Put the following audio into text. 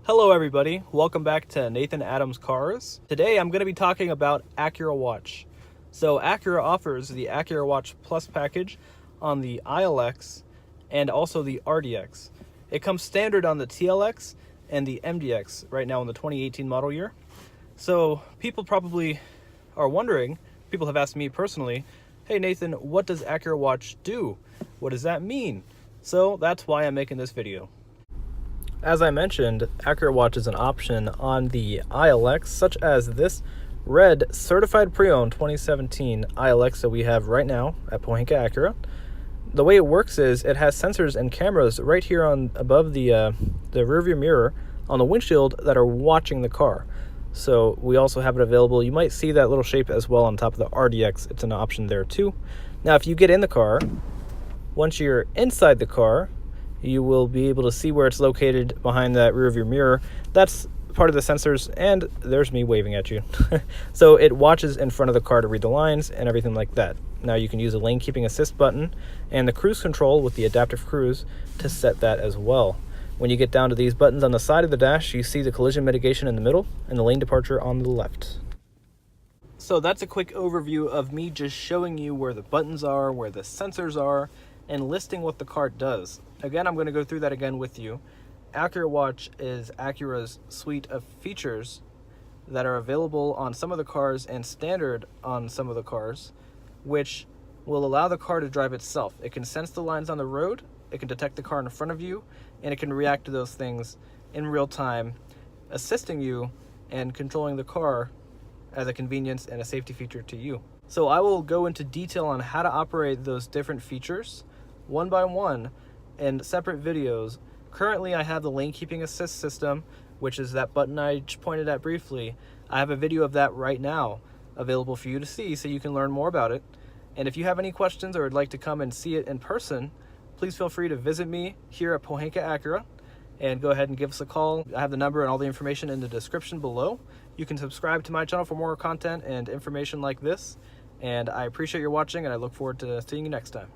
Hello everybody, welcome back to Nathan Adams Cars. Today I'm going to be talking about AcuraWatch. So Acura offers the AcuraWatch Plus package on the ILX and also the RDX. It comes standard on the TLX and the MDX right now in the 2018 model year. So people probably are wondering, people have asked me personally, hey Nathan, what does AcuraWatch do? What does that mean? So that's why I'm making this video. As I mentioned, AcuraWatch is an option on the ILX, such as this red certified pre-owned 2017 ILX that we have right now at Pohanka Acura. The way it works is it has sensors and cameras right here on above the rearview mirror on the windshield that are watching the car. So we also have it available. You might see that little shape as well on top of the RDX. It's an option there too. Now, if you get in the car, once you're inside the car, you will be able to see where it's located behind that rear view mirror. That's part of the sensors, and there's me waving at you. So it watches in front of the car to read the lines and everything like that. Now you can use the lane keeping assist button and the cruise control with the adaptive cruise to set that as well. When you get down to these buttons on the side of the dash, you see the collision mitigation in the middle and the lane departure on the left. So that's a quick overview of me just showing you where the buttons are, where the sensors are, and listing what the car does. Again, I'm going to go through that again with you. AcuraWatch is Acura's suite of features that are available on some of the cars and standard on some of the cars, which will allow the car to drive itself. It can sense the lines on the road, it can detect the car in front of you, and it can react to those things in real time, assisting you and controlling the car as a convenience and a safety feature to you. So I will go into detail on how to operate those different features one by one in separate videos. Currently I have the lane keeping assist system, which is that button I just pointed at briefly. I have a video of that right now available for you to see so you can learn more about it. And if you have any questions or would like to come and see it in person, please feel free to visit me here at Pohanka Acura and go ahead and give us a call. I have the number and all the information in the description below. You can subscribe to my channel for more content and information like this. And I appreciate your watching, and I look forward to seeing you next time.